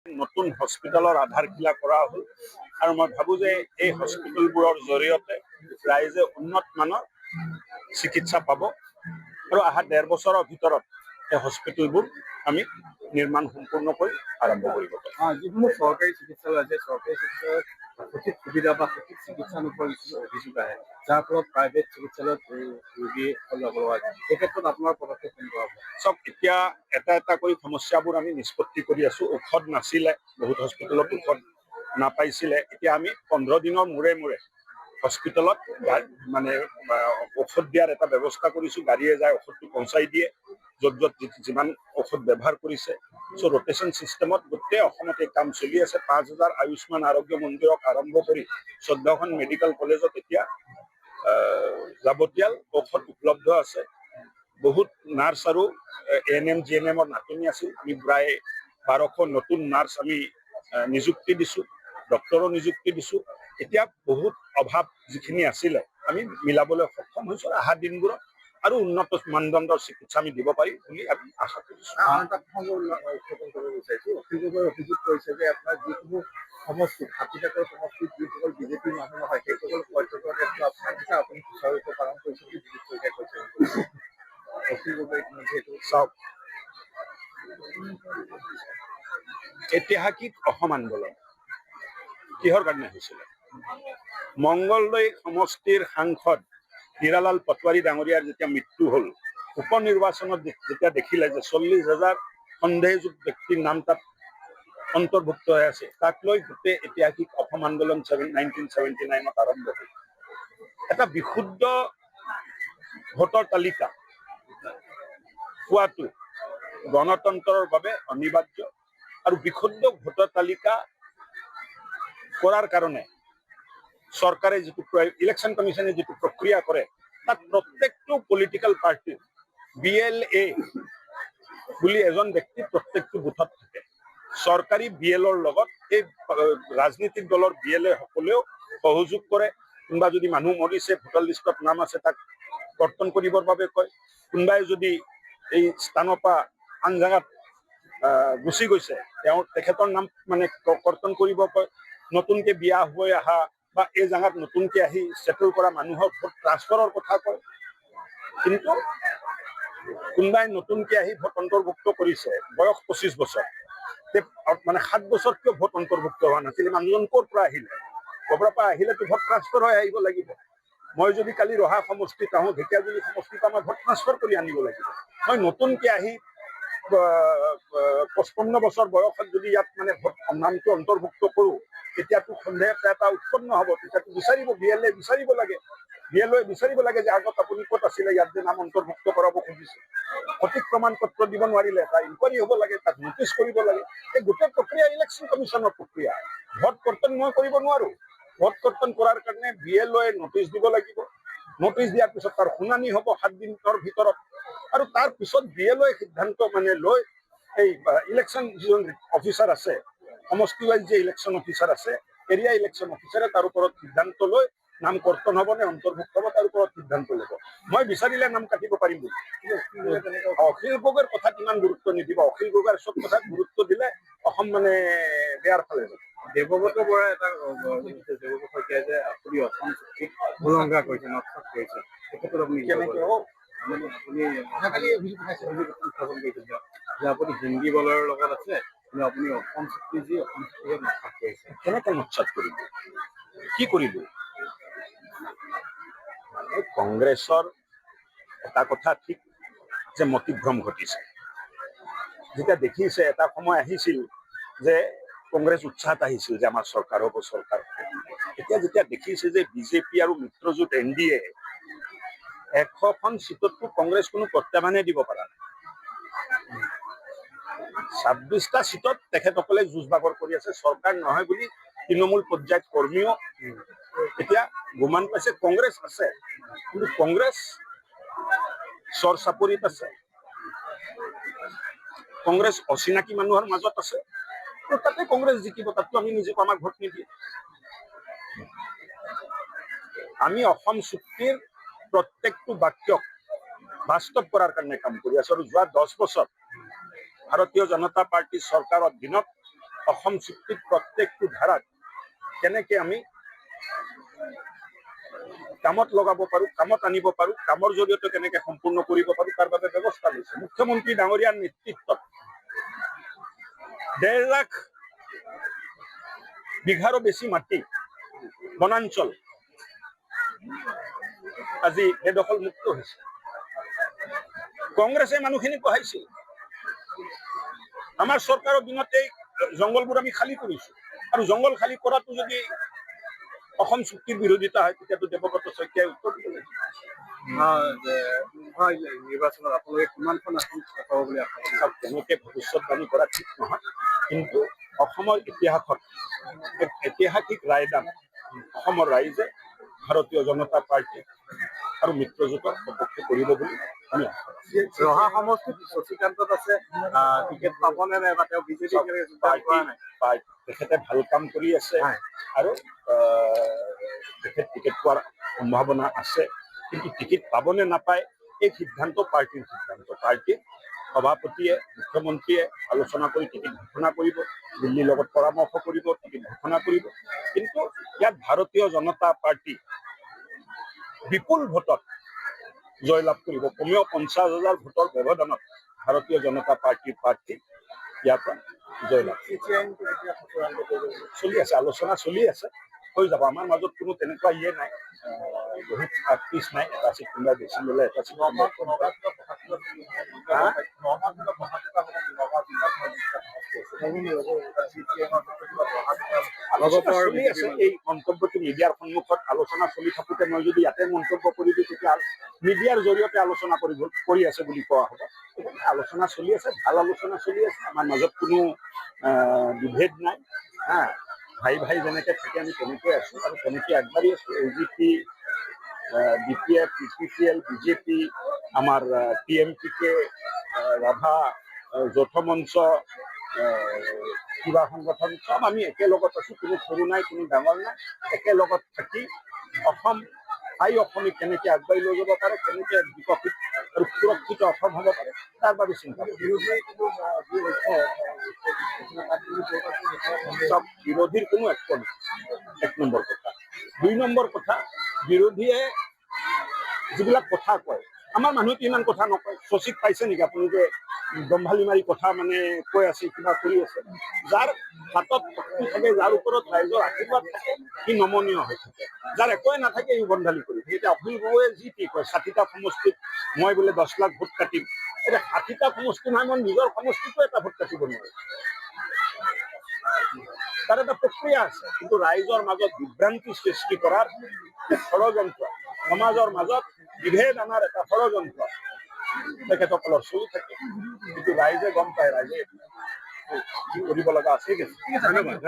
নতুন হস্পিটেলৰ আধাৰশিলা কৰা হ'ল আৰু মই ভাবো যে এই হস্পিটেলবোৰৰ জৰিয়তে ৰাইজে উন্নত মানৰ চিকিৎসা পাব আৰু অহা 1.5 বছৰৰ ভিতৰত এই হস্পিটেলবোৰ আমি নিৰ্মাণ সম্পূৰ্ণ কৰি আৰম্ভ কৰিব পাৰিম। যিকোনো চৰকাৰী চিকিৎসালয় আছে, চৰকাৰী চিকিৎসালয়ত সঠিক সুবিধা বা সঠিক চিকিৎসা নোপোৱাৰ কিছু অভিযোগ আহে, যাৰ ফলত প্ৰাইভেট চিকিৎসালয়ত ৰোগী যাব লগা হয়। এই ক্ষেত্ৰত আপোনাৰ পদক্ষেপ কেনেকুৱা হ'ব? চব এতিয়া এটা এটা কৰি সমস্যাবোৰ আমি নিষ্পত্তি কৰি আছো। ঔষধ নাছিলে, বহুত হস্পিটেলত ঔষধ নাপাইছিলে। এতিয়া আমি 15 দিনৰ মূৰে মূৰে হস্পিটেলত মানে ঔষধ দিয়াৰ এটা ব্যৱস্থা কৰিছো। গাড়ীয়ে যায় ঔষধটো পहुঁচাই দিয়ে য'ত য'ত যিমান ঔষধ ব্যৱহাৰ কৰিছে। চ' ৰোটেশ্যন চিষ্টেমত গোটেই অসমত এই কাম চলি আছে। 5,000 আয়ুষ্মান আৰোগ্য মন্দিৰক আৰম্ভ কৰি 14খন মেডিকেল কলেজত এতিয়া যাৱতীয় ঔষধ উপলব্ধ আছে। বহুত নাৰ্ছ আৰু ANM GNMৰ নাটনি আছিল। আমি প্ৰায় 1200 নতুন নাৰ্ছ আমি নিযুক্তি দিছো, ডক্টৰো নিযুক্তি দিছো। এতিয়া বহুত অভাৱ যিখিনি আছিলে আমি মিলাবলৈ সক্ষম হৈছো। অহা দিনবোৰত আৰু উন্নত মানদণ্ডৰ চিকিৎসা আমি দিব পাৰিম বুলি আমি আশা কৰিছো। উত্থাপন কৰিব বিচাৰিছো, অখিল গগৈয়ে অভিযোগ কৰিছে যে আপোনাৰ যিকোনো সমষ্টিত 60টাকৈ সমষ্টিত যিসকল বিজেপিৰ মানুহ নহয় সেইসকল পৰ্যটকৰ ক্ষেত্ৰত আপোনাৰ দিশা আপুনি সুচাৰুৰূপে পালন কৰিছে বুলি বিজেপি চৰকাৰে কৈছে। অখিল গগৈ যিহেতু চাওক, ঐতিহাসিক অসম আন্দোলন কিহৰ কাৰণে হৈছিলে? মংগলদৈ সমষ্টিৰ সাংসদ হীৰালাল পটৱাৰী ডাঙৰীয়াৰ যেতিয়া মৃত্যু হ'ল, উপ নিৰ্বাচনত যেতিয়া দেখিলে যে 40,000 সন্দেহযুক্ত ব্যক্তিৰ নাম তাত অন্তৰ্ভুক্ত হৈ আছে, তাক লৈ গোটেই ঐতিহাসিক অসম আন্দোলন 1979ত আৰম্ভ হ'ল। এটা বিশুদ্ধ ভোটৰ তালিকা পোৱাটো গণতন্ত্ৰৰ বাবে অনিবাৰ্য আৰু বিশুদ্ধ ভোটৰ তালিকা কৰাৰ কাৰণে চৰকাৰে যিটো ইলেকশ্যন কমিশনে যিটো প্ৰক্ৰিয়া কৰে, তাত প্ৰত্যেকটো পলিটিকেল পাৰ্টিৰ BLA বুলি এজন ব্যক্তি প্ৰত্যেকটো বুথত থাকে। চৰকাৰী BLৰ লগত এই ৰাজনীতিক দলৰ BLA সকলেও সহযোগ কৰে। কোনোবা যদি মানুহ মৰিছে, ভোটাৰ লিষ্টত নাম আছে, তাক কৰ্তন কৰিবৰ বাবে কয়। কোনোবাই যদি এই স্থানৰ পৰা আন জেগাত গুচি গৈছে, তেখেতৰ নাম মানে কৰ্তন কৰিব কয়। নতুনকে বিয়া হৈ অহা বা এই জেগাত নতুনকে আহি সেটেল কৰা মানুহৰ ভোট ট্ৰান্সফাৰৰ কথা কয়। কিন্তু কোনোবাই নতুনকে আহি ভোট অন্তৰ্ভুক্ত কৰিছে, বয়স 25 বছৰ, মানে 7 বছৰ কিয় ভোট অন্তৰ্ভুক্ত হোৱা নাছিল? মানুহজন ক'ৰ পৰা আহিলে? ক'ৰ পৰা আহিলেতো ভোট ট্ৰান্সফাৰ হৈ আহিব লাগিব। মই যদি কালি ৰহা সমষ্টিত আহোঁ, ঢেকীয়াজুলি সমষ্টিত আমাৰ ভোট ট্ৰান্সফাৰ কৰি আনিব লাগিব। মই নতুনকে আহি 55 বছৰ বয়সত যদি ইয়াত মানে ভোট নামটো অন্তৰ্ভুক্ত কৰোঁ, তেতিয়াতো সন্দেহ এটা উৎপন্ন হ'ব। তেতিয়াতো বিচাৰিব, BLA বিচাৰিব লাগে। BLA বিচাৰিব লাগে যে আগত আপুনি ক'ত আছিলে, ইয়াত যে নাম অন্তৰ্ভুক্ত কৰাব খুজিছে। সঠিক প্ৰমাণ পত্ৰ দিব নোৱাৰিলে এটা ইনকুৱাৰী হ'ব লাগে, তাক নটিচ কৰিব লাগে। এই গোটেই প্ৰক্ৰিয়া ইলেকশ্যন কমিশনৰ প্ৰক্ৰিয়া। ভোট কৰ্তন মই কৰিব নোৱাৰো। ভোট কৰ্তন কৰাৰ কাৰণে BLA নটিচ দিব লাগিব। নটিচ দিয়াৰ পিছত তাৰ শুনানি হ'ব 7 দিনৰ ভিতৰত, আৰু তাৰ পিছত BLA সিদ্ধান্ত মানে লৈ এই ইলেকশ্যন যিজন অফিচাৰ আছে, সমষ্টি ৱাইজ যে ইলেকশ্যন অফিচাৰ আছে, এৰিয়া ইলেকশ্যন অফিচাৰে তাৰ ওপৰত সিদ্ধান্ত লৈ নাম কৰ্তন হ'ব নে অন্তৰ্ভুক্ত হ'ব তাৰ ওপৰত সিদ্ধান্ত ল'ব। মই বিচাৰিলে নাম কাটিব পাৰিম বুলি। অখিল গগৈৰ কথাত ইমান গুৰুত্ব নিদিব। অখিল গগৈৰ চব কথাত গুৰুত্ব দিলে অসম মানে বেয়াৰ ফালে যাব। দেৱব্ৰত বৰাই এটা দেৱব্ৰত শইকীয়াই যে আপুনি অসম চুক্তিক উলংঘা কৰিছে, নস্যাৎ কৰিছে, তেখেতক আপুনি কেনেকৈ আপুনি উত্থাপন কৰিছে যে আপুনি হিন্দী বলৰ লগত আছে, কিন্তু আপুনি অসম চুক্তি যি অসম চুক্তিক নস্যাৎ কৰিছে। কেনেকৈ নস্যাৎ কৰিব? কি কৰিলো? কংগ্ৰেছৰ এটা কথা ঠিক যে মতিভ্ৰম ঘটিছে। যেতিয়া দেখিছে, এটা সময় আহিছিল যে কংগ্ৰেছ উৎসাহত আহিছিল যে আমাৰ চৰকাৰ হ'ব, চৰকাৰ হ'ব। এতিয়া যেতিয়া দেখিছে যে বিজেপি আৰু মিত্ৰজোঁট NDA 100খন চিটততো কংগ্ৰেছ কোনো প্ৰত্যাহ্বানে দিব পৰা নাই। 26টা চিটত তেখেতসকলে যুঁজ বাগৰ কৰি আছে। চৰকাৰ নহয় বুলি তৃণমূল পৰ্যায়ত কৰ্মীও এতিয়া গুমান পাইছে। কংগ্ৰেছ আছে, কিন্তু কংগ্ৰেছ চৰ চাপৰিত আছে। কংগ্ৰেছ অচিনাকি মানুহৰ মাজত আছে, আৰু তাতে কংগ্ৰেছ জিকিব। তাততো আমি নিজিকো, আমাক ভোট নিদিয়ে। আমি অসম চুক্তিৰ প্ৰত্যেকটো বাক্যক বাস্তৱ কৰাৰ কাৰণে কাম কৰি আছো। আৰু যোৱা 10 বছৰ ভাৰতীয় জনতা পাৰ্টীৰ চৰকাৰৰ দিনত অসম চুক্তিত প্ৰত্যেকটো ধাৰাত কেনেকে আমি কামত লগাব পাৰো, কামত আনিব পাৰো, কামৰ জৰিয়তে কেনেকে সম্পূৰ্ণ কৰিব পাৰো তাৰ বাবে ব্যৱস্থা লৈছে। মুখ্যমন্ত্ৰী ডাঙৰীয়াৰ নেতৃত্বত 1.5 লাখ বিঘাৰো বেছি মাটি বনাঞ্চল আজি বেদখল মুক্ত হৈছে। কংগ্ৰেছে মানুহখিনি পঢ়াইছিল। আমাৰ চৰকাৰৰ দিনতে জংগলবোৰ আমি খালী কৰিছো, আৰু জংগল খালী কৰাটো যদি অসম চুক্তিৰ বিৰোধিতা হয় তেতিয়াতো দেৱব্ৰত শইকীয়াই উত্তৰ দিব লাগিব। নিৰ্বাচনত আপোনালোকে কিমানখন আসন পাব বুলি আশা কৰিছে? তেনেকে ভৱিষ্যতবাণী কৰা ঠিক নহয়, কিন্তু অসমৰ ইতিহাসত এক ঐতিহাসিক ৰায়দান অসমৰ ৰাইজে ভাৰতীয় জনতা পাৰ্টি আৰু মিত্ৰজোঁটৰ সপক্ষে কৰিব বুলি আমি আশা কৰিছো। ৰহা সমষ্টিত শশীকান্তত আছে, টিকেট পাবনে নাই বা তেওঁ বিজেপি তেখেতে ভাল কাম কৰি আছে আৰু তেখেত টিকেট পোৱাৰ সম্ভাৱনা আছে, কিন্তু টিকেট পাবনে নাপায় এই সিদ্ধান্ত পাৰ্টিৰ সিদ্ধান্ত। পাৰ্টিৰ সভাপতিয়ে মুখ্যমন্ত্ৰীয়ে আলোচনা কৰি টিকেট ঘোষণা কৰিব, দিল্লীৰ লগত পৰামৰ্শ কৰিব, টিকেট ঘোষণা কৰিব। কিন্তু ইয়াত ভাৰতীয় জনতা পাৰ্টি বিপুল ভোটত জয়লাভ কৰিব। কমেও 50,000 ভোটৰ ব্যৱধানত ভাৰতীয় জনতা পাৰ্টিৰ প্ৰাৰ্থী ইয়াৰ পৰা জয়লাভ চলি আছে, আলোচনা চলি আছে, হৈ যাব। আমাৰ মাজত কোনো তেনেকুৱা নাই, বহুত পিছ নাই। এটা চিট কোনোবাই বেছি ল'লে, এটা চিট আলোচনা চলি আছে। এই মন্তব্যটো মিডিয়াৰ সন্মুখত আলোচনা চলি থাকোঁতে মই যদি ইয়াতে মন্তব্য কৰি দিওঁ তেতিয়া মিডিয়াৰ জৰিয়তে আলোচনা কৰি আছে বুলি কোৱা হ'ব। আলোচনা চলি আছে, ভাল আলোচনা চলি আছে, আমাৰ মাজত কোনো বিভেদ নাই। ভাই ভাই যেনেকে থাকে আমি তেনেকে আছো আৰু তেনেকে আগবাঢ়ি আছো। AGP, DPF, PPCL, বিজেপি, আমাৰ TMPK, ৰাভা, যৌথ মঞ্চ, কিবা সংগঠন সব আমি একেলগত আছো। কোনো সৰু নাই, কোনো ডাঙৰ নাই। একেলগত থাকি অসম অসমী কেনেকে আগবাঢ়ি লৈ যাব পাৰে, কেনেকে বিকশিত আৰু সুৰক্ষিত অসম হ'ব পাৰে তাৰ বাবে চিন্তা চব বিৰোধীৰ কোনো একো নাই। 1 নম্বৰ কথা। 2 নম্বৰ কথা, বিৰোধীয়ে যিবিলাক কথা কয়, আমাৰ মানুহে ইমান কথা নকয়। শশীক পাইছে নেকি আপুনি যে দম্ভালি মাৰি কথা মানে কৈ আছে, কিবা কৰি আছে? যাৰ হাতত শক্তি থাকে, যাৰ ওপৰত ৰাইজৰ আশীৰ্বাদ থাকে, সি নমনীয় হৈ থাকে। যাৰ একোৱে নাথাকে সি বন্ধালি কৰি থাকে। এতিয়া অখিল গগৈয়ে যি টি কয়, 60টা সমষ্টিত মই বোলে 10 লাখ ভোট কাটিম। এতিয়া 60টা সমষ্টি নহয়, মই নিজৰ সমষ্টিতো এটা ভোট কাটিব নোৱাৰো। তাৰ এটা প্ৰক্ৰিয়া আছে, কিন্তু ৰাইজৰ মাজত বিভ্ৰান্তি সৃষ্টি কৰাৰ ষড়যন্ত্ৰ, সমাজৰ মাজত বিভেদ অনাৰ এটা ষড়যন্ত্ৰ তেখেতসকলৰ চলি থাকে। কিন্তু ৰাইজে গম পায়, ৰাইজে কি কৰিব লগা আছে। ধন্যবাদ।